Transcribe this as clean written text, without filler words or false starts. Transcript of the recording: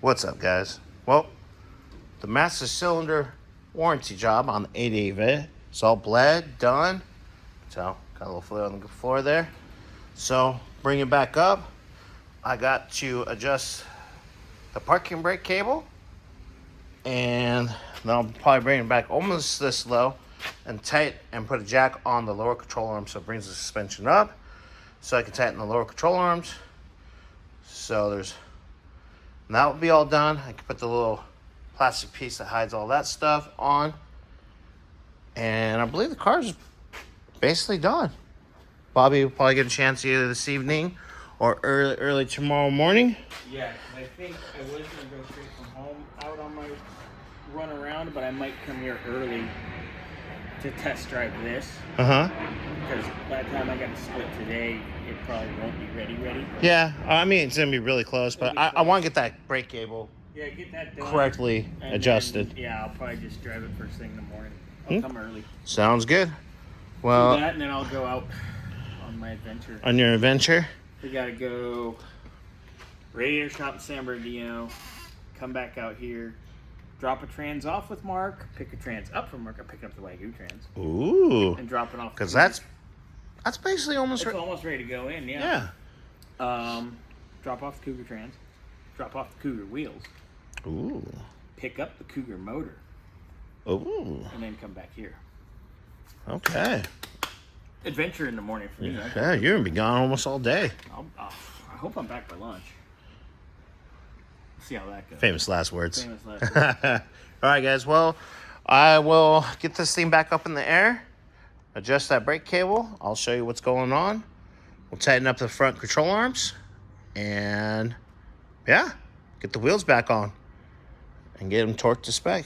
What's up, guys? Well, the master cylinder warranty job on the 88 it's all bled, done. So, got a little fluid on the floor there. So, bring it back up. I got to adjust the parking brake cable. And then I'll probably bring it back almost this low and tight and put a jack on the lower control arm so it brings the suspension up. So I can tighten the lower control arms. So there's, and that will be all done. I can put the little plastic piece that hides all that stuff on. And I believe the car's basically done. Bobby will probably get a chance either this evening or early tomorrow morning. Yeah, I think I was going to go straight from home out on my run around, but I might come here early to test drive this. Because by the time I got to split today, it probably won't be ready. Yeah, I mean, it's going to be really close, but I want to get that brake cable get that done correctly and adjusted. Then, I'll probably just drive it first thing in the morning. I'll come early. Sounds good. Well, do that, and then I'll go out on my adventure. On your adventure? We got to go radiator shop in San Bernardino, come back out here, drop a trans off with Mark, pick a trans up from Mark. I'm picking up the Wagyu trans. Ooh. And drop it off. Because that's basically almost almost ready to go in, yeah. Drop off the Cougar trans, drop off the Cougar wheels. Ooh. Pick up the Cougar motor. Ooh. And then come back here. Okay. Adventure in the morning for me. Yeah, you're going to be gone almost all day. I hope I'm back by lunch. See how that goes. Famous last words. Famous last words. All right, guys. Well, I will get this thing back up in the air, adjust that brake cable. I'll show you what's going on. We'll tighten up the front control arms. And, yeah, get the wheels back on and get them torqued to spec.